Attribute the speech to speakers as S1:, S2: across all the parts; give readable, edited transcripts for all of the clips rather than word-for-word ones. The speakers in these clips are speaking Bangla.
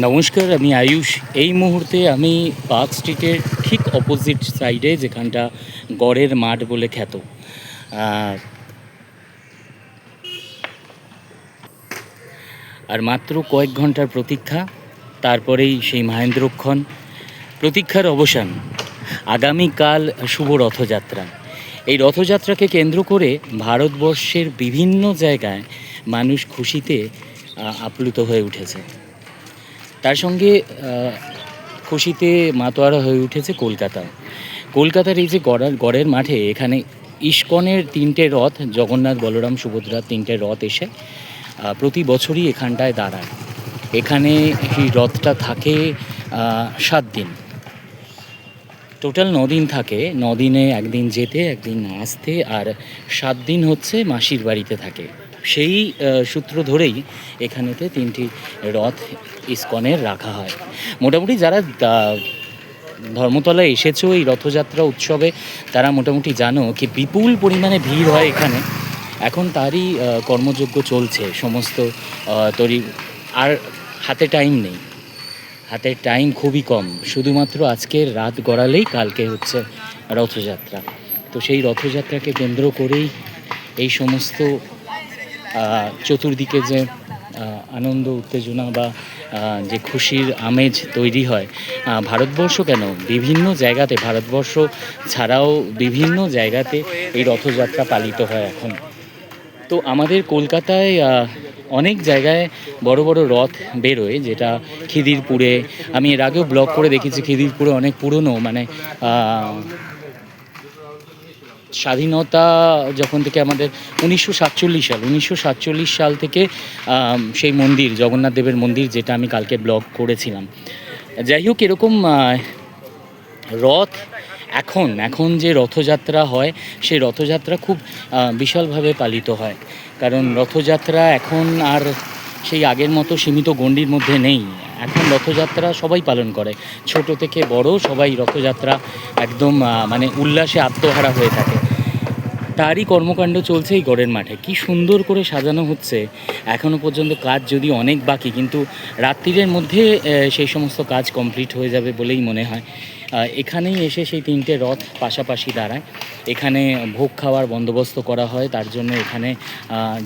S1: নমস্কার, আমি আয়ুষ। এই মুহূর্তে আমি পার্ক স্ট্রিটের ঠিক অপোজিট সাইডে, যেখানটা গড়ের মাঠ বলে খ্যাত। আর মাত্র কয়েক ঘন্টার প্রতীক্ষা, তারপরেই সেই মহেন্দ্রক্ষণ, প্রতীক্ষার অবসান। আগামীকাল শুভ রথযাত্রা। এই রথযাত্রাকে কেন্দ্র করে ভারতবর্ষের বিভিন্ন জায়গায় মানুষ খুশিতে আপ্লুত হয়ে উঠেছে। তার সঙ্গে খুশিতে মাতোয়ারা হয়ে উঠেছে কলকাতা। কলকাতার এই যে গড়ের মাঠে, এখানে ইস্কনের 3টে রথ, জগন্নাথ, বলরাম, সুভদ্রার 3টে রথ এসে প্রতি বছরই এখানটায় দাঁড়ায়। এখানে এই রথটা থাকে 7 দিন, টোটাল 9 দিন থাকে। 9 দিনে একদিন যেতে, একদিন আসতে, আর 7 দিন হচ্ছে মাসির বাড়িতে থাকে। সেই সূত্র ধরেই এখানেতে 3টি রথ ইস্কনের রাখা হয়। মোটামুটি যারা ধর্মতলায় এসেছো এই রথযাত্রা উৎসবে, তারা মোটামুটি জানো কি বিপুল পরিমাণে ভিড় হয় এখানে। এখন তারই কর্মযজ্ঞ চলছে সমস্ত তৈরি। আর হাতে টাইম নেই, হাতের টাইম খুবই কম। শুধুমাত্র আজকের রাত গড়ালেই কালকে হচ্ছে রথযাত্রা। তো সেই রথযাত্রাকে কেন্দ্র করেই এই সমস্ত চতুর্দিকে যে আনন্দ উত্তেজনা বা যে খুশির আমেজ তৈরি হয়, ভারতবর্ষ কেন, বিভিন্ন জায়গাতে, ভারতবর্ষ ছাড়াও বিভিন্ন জায়গাতে এই রথযাত্রা পালিত হয় এখন। তো আমাদের কলকাতায় অনেক জায়গায় বড় বড় রথ বেরোয়, যেটা খিদিরপুরে, আমি এর আগেও ব্লগ করে দেখেছি, খিদিরপুরে অনেক পুরনো, মানে স্বাধীনতা যখন থেকে আমাদের 1947 সাল থেকে সেই মন্দির, জগন্নাথ দেবের মন্দির, যেটা আমি কালকে ব্লগ করেছিলাম। যাই হোক, এরকম রথ এখন যে রথযাত্রা হয়, সেই রথযাত্রা খুব বিশালভাবে পালিত হয়। কারণ রথযাত্রা এখন আর সেই আগের মতো সীমিত গণ্ডির মধ্যে নেই। এখন রথযাত্রা সবাই পালন করে, ছোট থেকে বড় সবাই রথযাত্রা একদম মানে উল্লাসে আত্মহারা হয়ে থাকে। তারই কর্মকাণ্ড চলছে এই গড়ের মাঠে। কি সুন্দর করে সাজানো হচ্ছে। এখনও পর্যন্ত কাজ যদি অনেক বাকি, কিন্তু রাত্রিরের মধ্যে সেই সমস্ত কাজ কমপ্লিট হয়ে যাবে বলেই মনে হয়। এখানেই এসে সেই 3টে রথ পাশাপাশি দাঁড়ায়। এখানে ভোগ খাওয়ার বন্দোবস্ত করা হয়। তার জন্য এখানে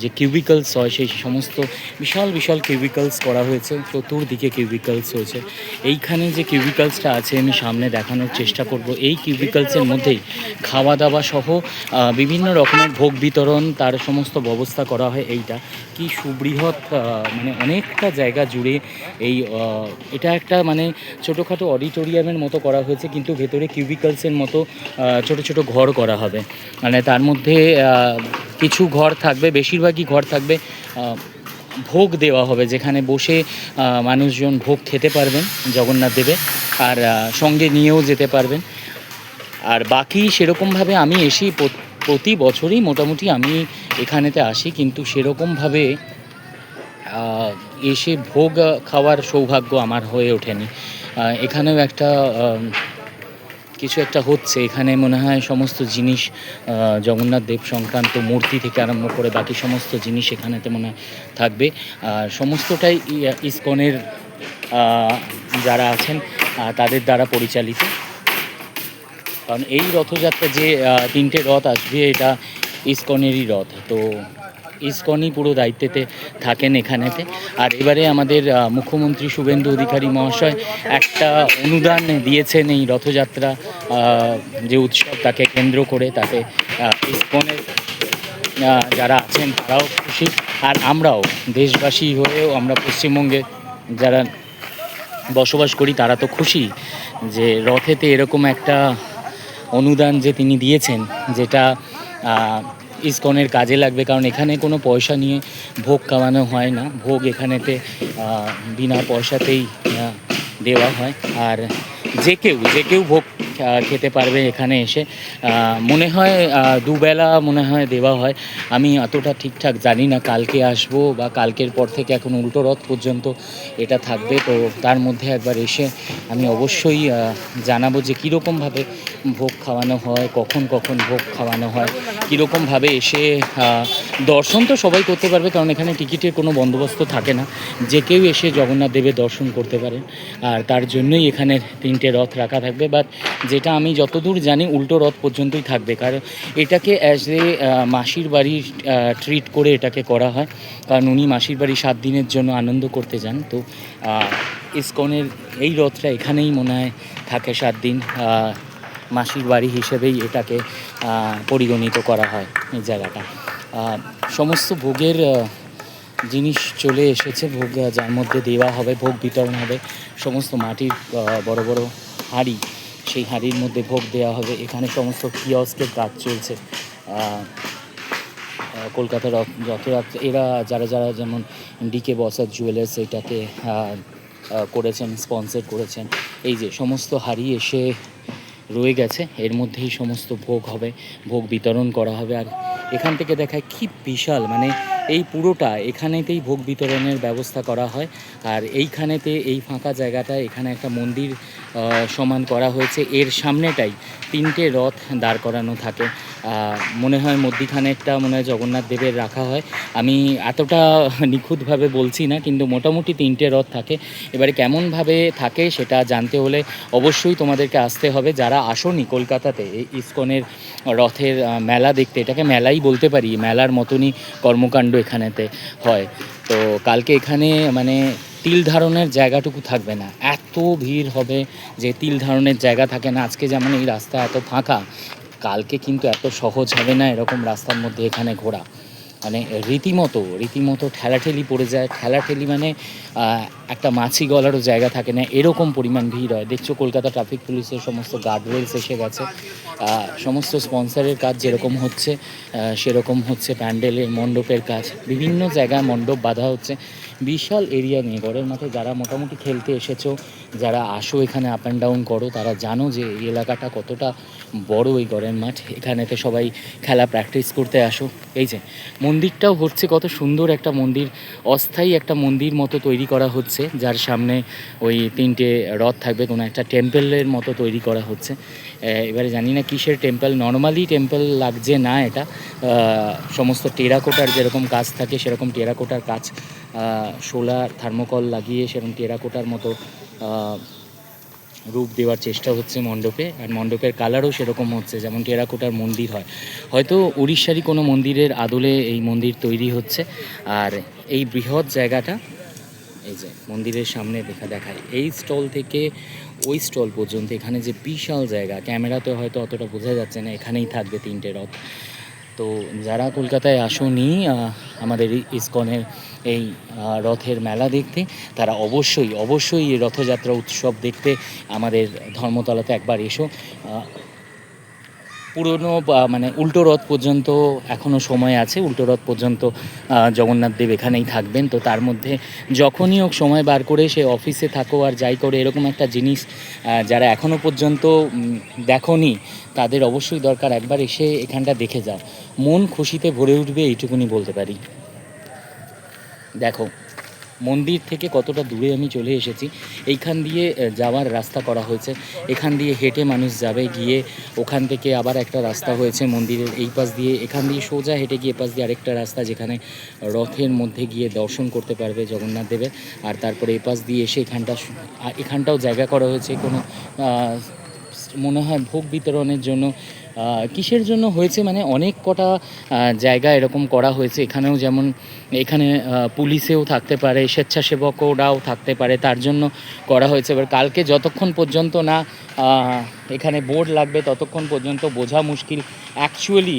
S1: যে কিউবিকলস হয়, সেই সমস্ত বিশাল বিশাল কিউবিকলস করা হয়েছে। চতুর্দিকে কিউবিকলস হয়েছে। এইখানে যে কিউবিকলসটা আছে, আমি সামনে দেখানোর চেষ্টা করব। এই কিউবিকলসের মধ্যেই খাওয়া দাওয়া সহ বিভিন্ন রকমের ভোগ বিতরণ, তার সমস্ত ব্যবস্থা করা হয়। এইটা কি সুবৃহৎ, মানে অনেকটা জায়গা জুড়ে এই এটা একটা মানে ছোটোখাটো অডিটোরিয়ামের মতো করা হয়েছে, কিন্তু ভেতরে কিউবিকলসের মতো ছোট ছোট ঘর করা হবে। মানে তার মধ্যে কিছু ঘর থাকবে, বেশিরভাগই ঘর থাকবে ভোগ দেওয়া হবে, যেখানে বসে মানুষজন ভোগ খেতে পারবেন জগন্নাথ দেবে, আর সঙ্গে নিয়েও যেতে পারবেন। আর বাকি সেরকমভাবে আমি প্রতি বছরই মোটামুটি আমি এখানেতে আসি, কিন্তু সেরকমভাবে এসে ভোগ খাওয়ার সৌভাগ্য আমার হয়ে ওঠেনি। এখানেও একটা কিছু একটা হচ্ছে। এখানে মনে হয় সমস্ত জিনিস, জগন্নাথ দেব সংক্রান্ত মূর্তি থেকে আরম্ভ করে বাকি সমস্ত জিনিস এখানেতে মনে হয় থাকবে। সমস্তটাই ইসকনের যারা আছেন তাদের দ্বারা পরিচালিত। কারণ এই রথযাত্রা যে 3টে রথ আসবে, এটা ইসকনেরই রথ। তো ইসকনই পুরো দায়িত্বেতে থাকেন এখানেতে। আর এবারে আমাদের মুখ্যমন্ত্রী শুভেন্দু অধিকারী মহাশয় একটা অনুদান দিয়েছেন এই রথযাত্রা যে উৎসব, তাকে কেন্দ্র করে। তাতে ইসকনের যারা আছেন তারাও খুশি, আর আমরাও দেশবাসী হয়েও, আমরা পশ্চিমবঙ্গে যারা বসবাস করি তারা তো খুশি যে রথেতে এরকম একটা অনুদান যে তিনি দিয়েছেন, যেটা ইসকনের কাজে লাগবে। কারণ এখানে কোনো পয়সা নিয়ে ভোগ খাওয়ানো হয় না, ভোগ এখানেতে বিনা পয়সাতেই দেওয়া হয়। আর যে কেউ ভোগ খেতে পারবে এখানে এসে। মনে হয় দুবেলা মনে হয় দেওয়া হয়, আমি অতটা ঠিকঠাক জানি না। কালকে আসবো বা কালকের পর থেকে এখন উল্টো রথ পর্যন্ত এটা থাকবে, তো তার মধ্যে একবার এসে আমি অবশ্যই জানাবো যে কীরকমভাবে ভোগ খাওয়ানো হয়, কখন কখন ভোগ খাওয়ানো হয়, কীরকমভাবে এসে দর্শন তো সবাই করতে পারবে, কারণ এখানে টিকিটের কোনো বন্দোবস্ত থাকে না, যে কেউ এসে জগন্নাথ দেবের দর্শন করতে পারে। আর তার জন্যই এখানে 3টে রথ রাখা থাকবে, বাট যেটা আমি যতদূর জানি উল্টো রথ পর্যন্তই থাকবে, কারণ এটাকে অ্যাজ এ মাসির বাড়ির ট্রিট করে এটাকে করা হয়, কারণ উনি মাসির বাড়ি 7 দিনের জন্য আনন্দ করতে যান। তো ইসকনের এই রথটা এখানেই মনে হয় থাকে 7 দিন, মাসির বাড়ি হিসেবেই এটাকে পরিগণিত করা হয় এই জায়গাটা। সমস্ত ভোগের জিনিস চলে এসেছে, ভোগ যার মধ্যে দেওয়া হবে, ভোগ বিতরণ হবে। সমস্ত মাটির বড় বড় হাঁড়ি, সেই হাঁড়ির মধ্যে ভোগ দেওয়া হবে। এখানে সমস্ত কিয়স্কের কাজ চলছে। কলকাতার রথযাত্রা এরা যারা যারা যেমন ডিকে বসার জুয়েলার্স এটাকে করেছেন, স্পন্সর করেছেন, এই যে সমস্ত হাঁড়ি এসে রয়ে গেছে, এর মধ্যেই সমস্ত ভোগ হবে, ভোগ বিতরণ করা হবে। আর এখান থেকে দেখায় কি বিশাল, মানে এই পুরোটা এখানেতেই ভোগ বিতরণের ব্যবস্থা করা হয়। আর এইখানেতে এই ফাঁকা জায়গাটা এখানে একটা মন্দির সমান করা হয়েছে, এর সামনেটাই 3টে রথ দাঁড় করানো থাকে। মনে হয় মধ্যিখানেরটা মনে হয় জগন্নাথ দেবের রাখা হয়, আমি এতটা নিখুঁতভাবে বলছি না, কিন্তু মোটামুটি 3টে রথ থাকে। এবারে কেমনভাবে থাকে সেটা জানতে হলে অবশ্যই তোমাদেরকে আসতে হবে। যারা আসোনি কলকাতাতে এই ইসকনের রথের মেলা দেখতে, এটাকে মেলাই বলতে পারি, মেলার মতনই কর্মকাণ্ড এখানেতে হয়। তো কালকে এখানে মানে তিল ধারণের জায়গাটুকু থাকবে না, এত ভিড় হবে যে তিল ধারণের জায়গা থাকে না। আজকে যেমন এই রাস্তা এত ফাঁকা, কালকে কিন্তু এত সহজ হবে না এরকম রাস্তার মধ্যে এখানে ঘোরা, মানে রীতিমতো ঠেলাঠেলি পড়ে যায়। ঠেলাঠেলি মানে একটা মাছি গলারও জায়গা থাকে না, এরকম পরিমাণ ভিড় হয়। দেখছো কলকাতা ট্রাফিক পুলিশের সমস্ত গার্ডরেলস এসে গেছে, সমস্ত স্পন্সরের কাজ যেরকম হচ্ছে সেরকম হচ্ছে, প্যান্ডেলের মণ্ডপের কাজ, বিভিন্ন জায়গায় মণ্ডপ বাঁধা হচ্ছে। বিশাল এরিয়া নিয়ে গড়ের মাঠে যারা মোটামুটি খেলতে এসেছো, যারা আসো এখানে আপ অ্যান্ড ডাউন করো, তারা জানো যে এই এলাকাটা কতটা বড় এই গড়ের মাঠ। এখানেতে সবাই খেলা প্র্যাকটিস করতে আসো। এই যে মন্দিরটাও হচ্ছে, কত সুন্দর একটা মন্দির, অস্থায়ী একটা মন্দির মতো তৈরি করা হচ্ছে, যার সামনে ওই 3টে রথ থাকবে, কোনো একটা টেম্পলের মতো তৈরি করা হচ্ছে। এবারে জানি না কিসের টেম্পল, নর্মালি টেম্পল লাগছে না এটা, সমস্ত টেরাকোটার যেরকম কাজ থাকে সেরকম টেরাকোটার কাজ, সোলার থার্মোকল লাগিয়ে সেরকম টেরাকোটার মতো রূপ দেওয়ার চেষ্টা হচ্ছে মণ্ডপে। আর মণ্ডপের কালারও সেরকম হচ্ছে যেমন টেরাকোটার মন্দির হয়, হয়তো উড়িষ্যারই কোনো মন্দিরের আদলে এই মন্দির তৈরি হচ্ছে। আর এই বৃহৎ জায়গাটা, এই যে মন্দিরের সামনে দেখায় এই স্টল থেকে ওই স্টল পর্যন্ত, এখানে যে বিশাল জায়গা, ক্যামেরাতে হয়তো অতটা বোঝা যাচ্ছে না, এখানেই থাকবে 3টে রথ। তো যারা কলকাতায় আসোনি আমাদের ইসকনের এই রথের মেলা দেখতে, তারা অবশ্যই এই রথযাত্রা উৎসব দেখতে আমাদের ধর্মতলাতে একবার এসো। পুরনো মানে উল্টো রথ পর্যন্ত এখনও সময় আছে, উল্টো রথ পর্যন্ত জগন্নাথ দেব এখানেই থাকবেন। তো তার মধ্যে যখনই হোক সময় বার করে, সে অফিসে থাকো আর যাই করে, এরকম একটা জিনিস যারা এখনও পর্যন্ত দেখোনি তাদের অবশ্যই দরকার একবার এসে এখানটা দেখে যাও, মন খুশিতে ভরে উঠবে এইটুকুনি বলতে পারি। দেখো মন্দির থেকে কতটা দূরে আমি চলে এসেছি, এইখান দিয়ে যাওয়ার রাস্তা করা হয়েছে, এখান দিয়ে হেঁটে মানুষ যাবে, গিয়ে ওখান থেকে আবার একটা রাস্তা হয়েছে মন্দিরের এই পাশ দিয়ে, এখান দিয়ে সোজা হেঁটে গিয়ে এপাশ দিয়ে আরেকটা রাস্তা, যেখানে রথের মধ্যে গিয়ে দর্শন করতে পারবে জগন্নাথ দেবের। আর তারপরে এপাশ দিয়ে এসে এখানটাও জায়গা করা হয়েছে কোনো মনে হয় ভোগ বিতরণের জন্য, কিসের জন্য হয়েছে মানে অনেক কটা জায়গা এরকম করা হয়েছে। এখানেও যেমন এখানে পুলিশেও থাকতে পারে, স্বেচ্ছাসেবকরাও থাকতে পারে, তার জন্য করা হয়েছে। এবার কালকে যতক্ষণ পর্যন্ত না এখানে বোর্ড লাগবে ততক্ষণ পর্যন্ত বোঝা মুশকিল অ্যাকচুয়ালি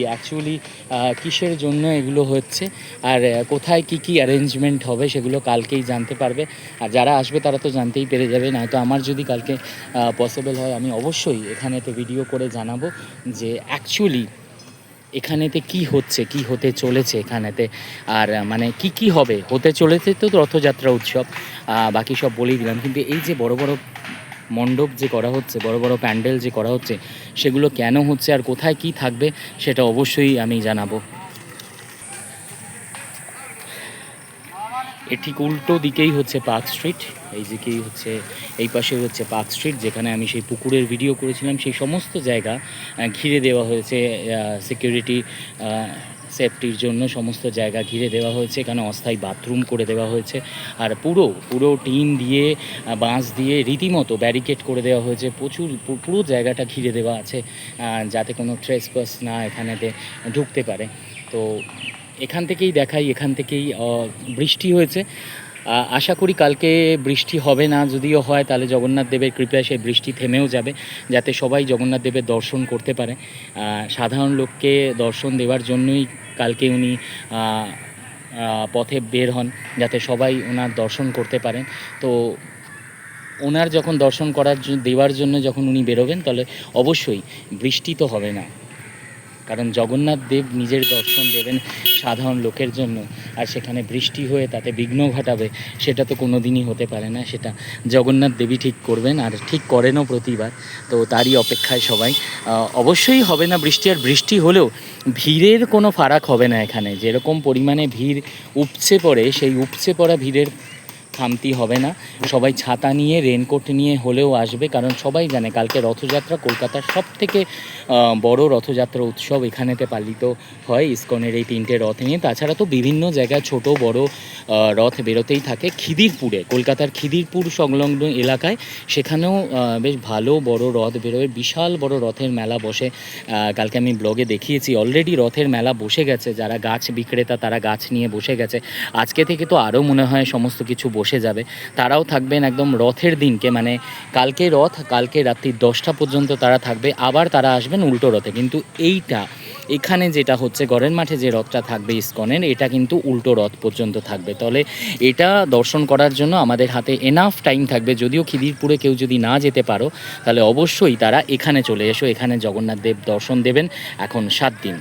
S1: কিসের জন্য এগুলো হচ্ছে আর কোথায় কি অ্যারেঞ্জমেন্ট হবে সেগুলো কালকেই জানতে পারবে। আর যারা আসবে তারা তো জানতেই পেরে যাবে, নয়তো আমার যদি কালকে পসিবল হয় আমি অবশ্যই এখানেতে ভিডিও করে জানাবো যে অ্যাকচুয়ালি এখানেতে কি হচ্ছে, কি হতে চলেছে এখানেতে, আর মানে কি হবে হতে চলেছে। তো রথযাত্রা উৎসব বাকি সব বলেই দিলাম, কিন্তু এই যে বড় বড় মণ্ডপ যে করা হচ্ছে, বড় বড় প্যান্ডেল যে করা হচ্ছে, সেগুলো কেন হচ্ছে আর কোথায় কি থাকবে সেটা অবশ্যই আমি জানাবো। এর ঠিক উল্টো দিকেই হচ্ছে পার্ক স্ট্রিট, এই দিকেই হচ্ছে, এই পাশে হচ্ছে পার্ক স্ট্রিট, যেখানে আমি সেই পুকুরের ভিডিও করেছিলাম। সেই সমস্ত জায়গা ঘিরে দেওয়া হয়েছে সিকিউরিটি সেফটির জন্য, সমস্ত জায়গা ঘিরে দেওয়া হয়েছে। এখানে অস্থায়ী বাথরুম করে দেওয়া হয়েছে, আর পুরো টিন দিয়ে বাঁশ দিয়ে রীতিমতো ব্যারিকেড করে দেওয়া হয়েছে। পুরো জায়গাটা ঘিরে দেওয়া আছে যাতে কোনো ট্রেসপাস না এখানেতে ঢুকতে পারে। তো এখান থেকেই দেখাই, এখান থেকেই বৃষ্টি হয়েছে। আশা করি কালকে বৃষ্টি হবে না, যদিও হয় তাহলে জগন্নাথ দেবের কৃপায় সেই বৃষ্টি থেমেও যাবে, যাতে সবাই জগন্নাথ দেবের দর্শন করতে পারে। সাধারণ লোককে দর্শন দেওয়ার জন্যই কালকে উনি পথে বের হন, যাতে সবাই ওনার দর্শন করতে পারেন। তো ওনার যখন দর্শন দেওয়ার জন্য যখন উনি বেরোবেন, তাহলে অবশ্যই বৃষ্টি তো হবে না, কারণ জগন্নাথ দেব নিজের দর্শন দেবেন সাধারণ লোকের জন্য, আর সেখানে বৃষ্টি হয়ে তাতে বিঘ্ন ঘটাবে, সেটা তো কোনো দিনই হতে পারে না। সেটা জগন্নাথ দেবী ঠিক করবেন, আর ঠিক করেনও প্রতিবার। তো তারই অপেক্ষায় সবাই। অবশ্যই হবে না বৃষ্টি, আর বৃষ্টি হলেও ভিড়ের কোনো ফারাক হবে না এখানে। যেরকম পরিমাণে ভিড় উপচে পড়ে, সেই উপচে পড়া ভিড়ের খামতি হবে না। সবাই ছাতা নিয়ে, রেনকোট নিয়ে হলেও আসবে, কারণ সবাই জানে কালকে রথযাত্রা, কলকাতার সবথেকে বড় রথযাত্রা উৎসব এখানেতে পালিত হয় ইসকনের এই 3টে রথ নিয়ে। তাছাড়া তো বিভিন্ন জায়গায় ছোট বড় রথ বেরোতেই থাকে। খিদিরপুরে, কলকাতার খিদিরপুর সংলগ্ন এলাকায়, সেখানেও বেশ ভালো বড় রথ বেরোয়, বিশাল বড় রথের মেলা বসে। কালকে আমি ব্লগে দেখিয়েছি, অলরেডি রথের মেলা বসে গেছে। যারা গাছ বিক্রেতা তারা গাছ নিয়ে বসে গেছে। আজকে থেকে তো আরও মনে হয় সমস্ত কিছু বসে যাবে। তারাও থাকবেন একদম রথের দিনকে, মানে কালকে রথ, কালকে রাত্রি 10টা পর্যন্ত তারা থাকবে, আবার তারা আসবেন উল্টো রথে। কিন্তু এখানে যেটা হচ্ছে গড়ের মাঠে যে রথটা থাকবে ইসকনের, এটা কিন্তু উল্টো রথ পর্যন্ত থাকবে। তাহলে এটা দর্শন করার জন্য আমাদের হাতে এনাফ টাইম থাকবে। যদিও খিদিরপুরে কেউ যদি না যেতে পারো, তাহলে অবশ্যই তারা এখানে চলে এসো, এখানে জগন্নাথ দেব দর্শন দেবেন এখন 7 দিন।